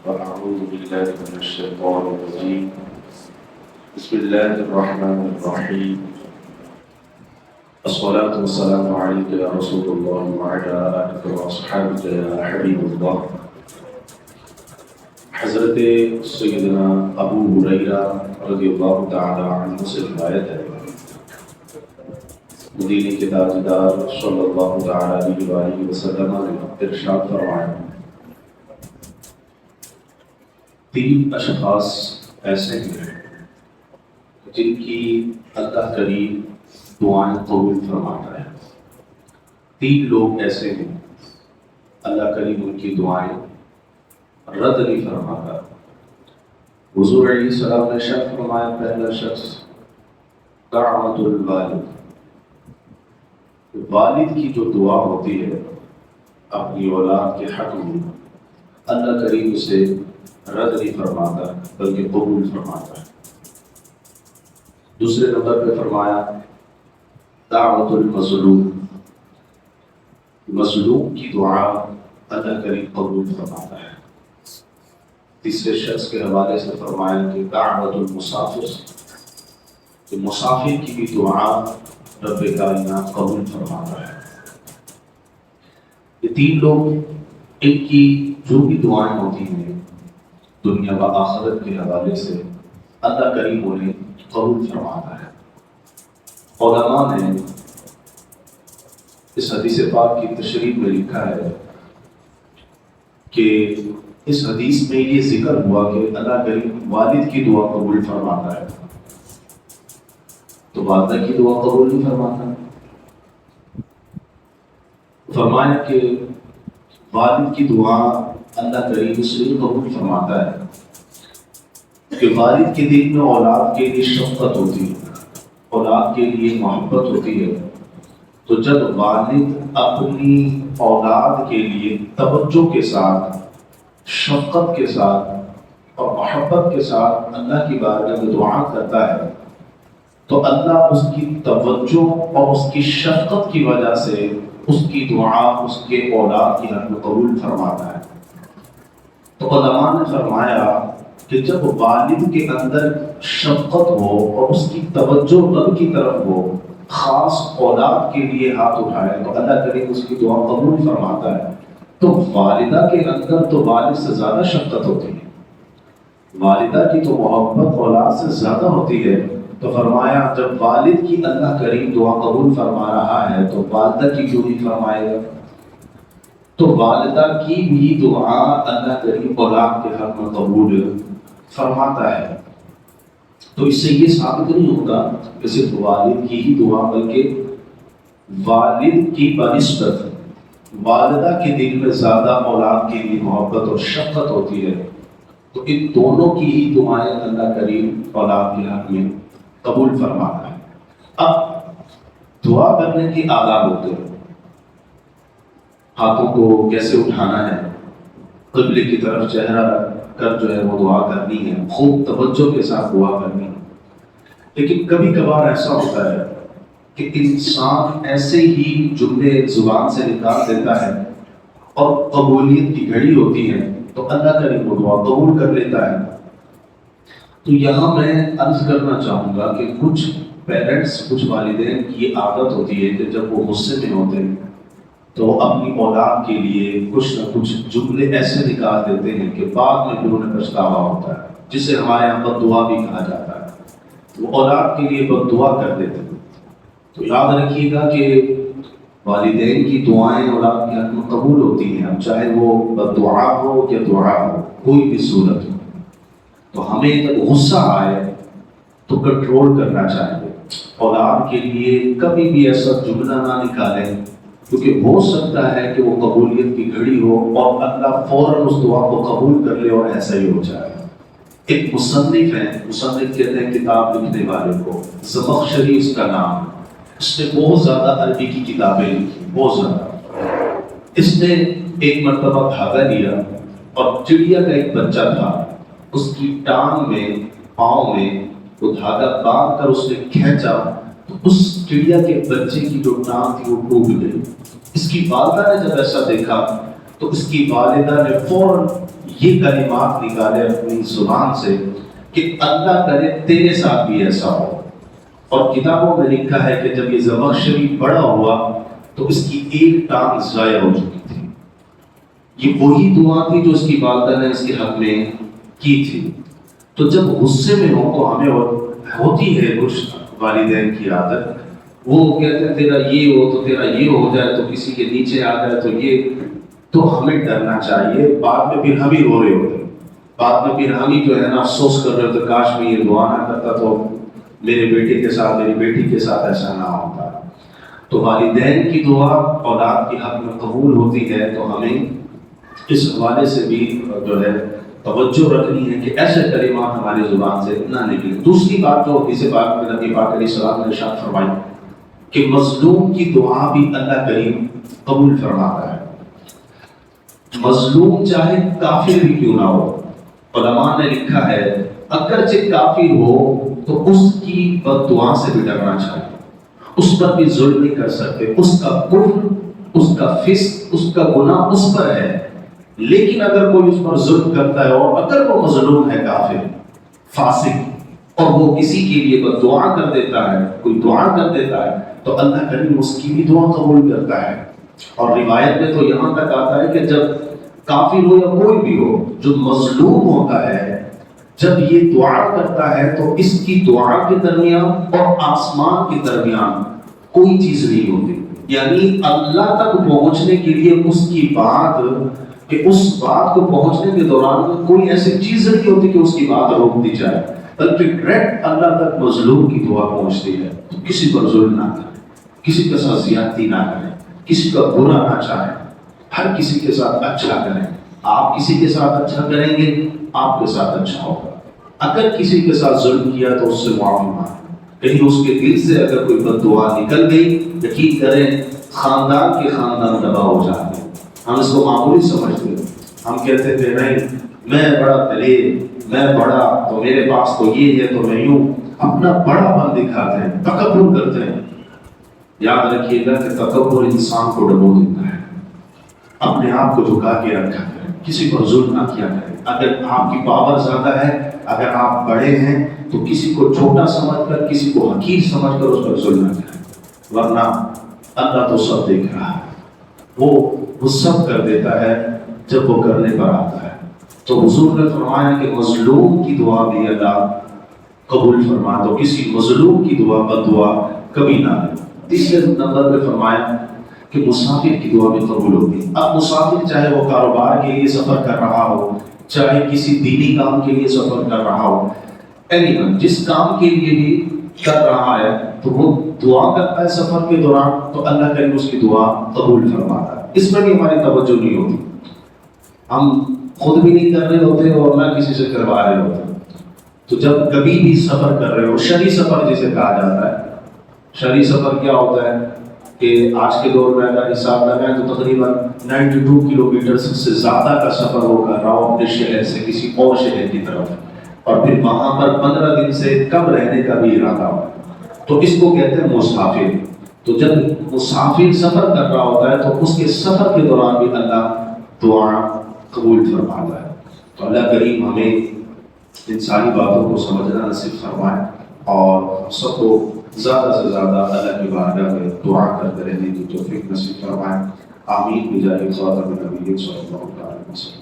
وأعوذ بالله من الشيطان الرجيم بسم الله الرحمن الرحيم الصلاة والسلام عليك يا رسول الله وعلى آلك وأصحابك يا حبيب الله. حضرت سیدنا ابو ہریرہ رضی اللہ تعالی عنہ سے روایت ہے، مدینے کے تاجدار صلی اللہ تعالی علیہ وآلہ وسلم نے ارشاد فرمایا، تین اشخاص ایسے ہیں جن کی اللہ کریم دعائیں قبول فرماتا ہے. تین لوگ ایسے ہیں اللہ کریم ان کی دعائیں رد نہیں فرماتا. حضور علیہ السلام نے ارشاد فرمایا، پہلا شخص دعوت الوالد، والد کی جو دعا ہوتی ہے اپنی اولاد کے حق میں، اللہ کریم اسے رد نہیں فرماتا بلکہ قبول فرماتا ہے. دوسرے نمبر پہ فرمایا دعوت المظلوم، مظلوم کی دعا اللہ کریم قبول فرماتا ہے. تیسرے شخص کے حوالے سے فرمایا کہ دعوت المسافر، کہ مسافر کی بھی دعا رب کائنات قبول فرماتا ہے. یہ تین لوگ، ان کی جو بھی دعائیں ہوتی ہیں دنیا و آخرت کے حوالے سے، اللہ کریم انہیں قبول فرماتا ہے. علماء نے اس حدیث پاک کی تشریح میں لکھا ہے کہ اس حدیث میں یہ ذکر ہوا کہ اللہ کریم والد کی دعا قبول فرماتا ہے، تو والدہ کی دعا قبول نہیں فرماتا. فرمایا کہ والد کی دعا اللہ کریم اس لیے قبول فرماتا ہے کہ والد کے دل میں اولاد کے لیے شفقت ہوتی ہے، اولاد کے لیے محبت ہوتی ہے. تو جب والد اپنی اولاد کے لیے توجہ کے ساتھ، شفقت کے ساتھ اور محبت کے ساتھ اللہ کی بارگاہ میں دعا کرتا ہے، تو اللہ اس کی توجہ اور اس کی شفقت کی وجہ سے اس کی دعا اس کے اولاد کی حق میں قبول فرماتا ہے. تو علماء نے فرمایا کہ جب والد کے اندر شفقت ہو اور اس کی توجہ رب کی طرف ہو، خاص اولاد کے لیے ہاتھ اٹھائے، تو اللہ کریم اس کی دعا قبول فرماتا ہے. تو والدہ کے اندر تو والد سے زیادہ شفقت ہوتی ہے، والدہ کی تو محبت اولاد سے زیادہ ہوتی ہے. تو فرمایا جب والد کی اللہ کریم دعا قبول فرما رہا ہے تو والدہ کی کیوں نہیں فرمائے گا؟ تو والدہ کی بھی دعا اللہ کریم اولاد کے حق میں قبول فرماتا ہے. تو اس سے یہ ثابت نہیں ہوتا کہ صرف والد کی ہی دعا، بلکہ والد کی بنسبت والدہ کے دل میں زیادہ اولاد کے لیے محبت اور شفقت ہوتی ہے. تو ان دونوں کی ہی دعائیں اللہ کریم اولاد کے حق میں قبول فرماتا ہے. اب دعا کرنے کے آداب ہوتے ہیں. ہاتھوں کو کیسے اٹھانا ہے، قبلے کی طرف چہرہ رکھ کر جو ہے وہ دعا کرنی ہے، خوب توجہ کے ساتھ دعا کرنی ہے. لیکن کبھی کبھار ایسا ہوتا ہے کہ انسان ایسے ہی جملے زبان سے نکال دیتا ہے اور قبولیت کی گھڑی ہوتی ہے تو اللہ کریم وہ دعا قبول کر لیتا ہے. تو یہاں میں عرض کرنا چاہوں گا کہ کچھ پیرنٹس، کچھ والدین کی یہ عادت ہوتی ہے کہ جب وہ غصے میں ہوتے ہیں تو اپنی اولاد کے لیے کچھ نہ کچھ جملے ایسے نکال دیتے ہیں کہ بعد میں پھر انہیں پچھتاوا ہوتا ہے، جسے ہمارے یہاں بد دعا بھی کہا جاتا ہے. وہ اولاد کے لیے بد دعا کر دیتے ہیں. تو یاد رکھیے گا کہ والدین کی دعائیں اولاد کے حق میں قبول ہوتی ہیں، اب چاہے وہ بد دعا ہو یا دعا ہو، کوئی بھی صورت ہو. تو ہمیں جب غصہ آئے تو کنٹرول کرنا چاہیے. اولاد کے لیے کبھی بھی ایسا جملہ نہ نکالیں، کیونکہ ہو سکتا ہے کہ وہ قبولیت کی گھڑی ہو اور اللہ فوراً اس دعا کو قبول کر لے اور ایسا ہی ہو جائے. ایک مصنف ہے، مصنف کہتے ہیں کتاب لکھنے والے کو، زمخشری اس کا نام. اس نے بہت زیادہ عربی کی کتابیں لکھی، بہت زیادہ. اس نے ایک مرتبہ دھاگا لیا اور چڑیا کا ایک بچہ تھا، اس کی ٹانگ میں، پاؤں میں وہ دھاگا باندھ کر اس نے کھینچا تو اس چڑیا کے بچے کی جو ٹانگ تھی وہ ٹوٹ گئی. اس کی والدہ نے جب ایسا دیکھا تو اس کی والدہ نے فوراً یہ کلمات نکالے اپنی زبان سے کہ اللہ کرے تیرے ساتھ بھی ایسا ہو. اور کتابوں میں لکھا ہے کہ جب یہ زمخشری بڑا ہوا تو اس کی ایک ٹانگ ضائع ہو چکی تھی. یہ وہی دعا تھی جو اس کی والدہ نے اس کے حق میں کی تھی. تو جب غصے میں ہو تو ہمیں ہوتی ہے کچھ والدین کی عادت, وہ کہتے ہیں تیرا یہ ہو تو تیرا یہ ہو جائے, تو کسی کے نیچے آ جائے تو یہ, تو ہمیں ڈرنا چاہیے. بعد میں پھر ہم ہی رو رہے ہوتے, بعد میں پھر ہم ہی جو ہے نا افسوس کر رہے ہوتے, کاش میں یہ دعا نہ کرتا تو میرے بیٹے کے ساتھ میری بیٹی کے ساتھ ایسا نہ ہوتا. تو والدین کی دعا اولاد کے حق میں قبول ہوتی ہے, تو ہمیں اس حوالے سے بھی جو ہے توجہ رکھنی ہے کہ ایسے کلمات ہماری زبان سے نہ نکلیں. دوسری بات جو اسے بات میں نبی پاک علیہ السلام نے ارشاد فرمائی کہ مظلوم کی دعا بھی اللہ کریم قبول فرماتا ہے. مظلوم چاہے کافر بھی کیوں نہ ہو, علماء نے لکھا ہے اگرچہ کافر ہو تو اس کی بد دعا سے بھی ڈرنا چاہیے. اس پر بھی ظلم نہیں کر سکتے, اس کا کفر, اس کا فسق, اس کا گناہ اس پر ہے. لیکن اگر کوئی اس پر ظلم کرتا ہے اور اگر وہ مظلوم ہے, کافر, فاسق, اور وہ کسی کے لیے بد دعا کر دیتا ہے, کوئی دعا کر دیتا ہے, تو اللہ کریم اس کی بھی دعا قبول کرتا ہے. اور روایت میں تو یہاں تک آتا ہے کہ جب کافر ہو یا کوئی بھی ہو جو مظلوم ہوتا ہے, جب یہ دعا کرتا ہے تو اس کی دعا کے درمیان اور آسمان کے درمیان کوئی چیز نہیں ہوتی. یعنی اللہ تک پہنچنے کے لیے اس کی بات, کہ اس بات کو پہنچنے کے دوران کوئی ایسی چیز نہیں ہوتی کہ اس کی بات روک دی جائے, بلکہ ڈائریکٹ اللہ تک مظلوم کی دعا پہنچتی ہے. تو کسی پر ظلم نہ کریں, کسی کے ساتھ زیادتی نہ کریں, کسی کا برا نہ چاہیں, ہر کسی کے ساتھ اچھا کریں. آپ کسی کے ساتھ اچھا کریں گے, آپ کے ساتھ اچھا ہوگا. اگر کسی کے ساتھ ظلم کیا تو اس سے معافی مانگیں. کہیں اس کے دل سے اگر کوئی بد دعا نکل گئی, یقین کریں خاندان کے خاندان تباہ ہو جاتے ہیں. ہم اس کو معمولی سمجھتے ہیں, ہم کہتے تھے نہیں میں بڑا دلیر, میں بڑا, تو میرے پاس تو یہ ہے تو میں یوں, اپنا بڑا پن دکھاتے ہیں, تکبر کرتے ہیں. یاد رکھیے گا کہ تکبر انسان کو ڈبو دیتا ہے. اپنے آپ کو جھکا کے رکھا کریں, کسی پر ظلم نہ کیا کریں. اگر آپ کی پاور زیادہ ہے, اگر آپ بڑے ہیں, تو کسی کو چھوٹا سمجھ کر, کسی کو حقیر سمجھ کر اس پر ظلم نہ کریں, ورنہ اللہ تو سب دیکھ رہا ہے. وہ سب کر دیتا ہے جب وہ کرنے پر آتا ہے. تو حضور نے فرمایا کہ مظلوم کی دعا بھی اللہ قبول فرما, تو کسی مظلوم کی دعا بد دعا کبھی نہ لے. تیسرے نمبر پہ فرمایا کہ مسافر کی دعا بھی قبول ہوگی. اب مسافر چاہے وہ کاروبار کے لیے سفر کر رہا ہو, چاہے کسی دینی کام کے لیے سفر کر رہا ہو, اینی ون جس کام کے لیے بھی کر رہا ہے, تو وہ دعا کرتا ہے سفر کے دوران, تو اللہ کریم اس کی دعا قبول فرماتا ہے. اس پر بھی ہماری توجہ نہیں ہوتی, ہم خود بھی نہیں کر رہے ہوتے اور نہ کسی سے کروا رہے ہوتے. تو جب کبھی بھی سفر کر رہے ہو, شرعی سفر جسے کہا جاتا ہے, شرعی سفر کیا ہوتا ہے کہ آج کے دور میں اگر حساب لگائیں تو تقریباً 92 کلومیٹر سے زیادہ کا سفر وہ کر رہا ہو اپنے شہر سے کسی اور شہر کی طرف, اور پھر وہاں پر 15 دن سے کم رہنے کا بھی ارادہ ہو, تو اس کو کہتے ہیں مسافر. تو جب مسافر سفر کر رہا ہوتا ہے تو اس کے سفر کے دوران بھی اللہ دعا قبول فرماتا ہے. تو اللہ کریم ہمیں ان ساری باتوں کو سمجھنا نصیب فرمائے, اور سب کو زیادہ سے زیادہ اللہ کی بارگاہ میں دعا کرتے رہنے کی توفیق نصیب فرمائے. آمین بجاہ خاتم النبیین صلی اللہ علیہ وسلم.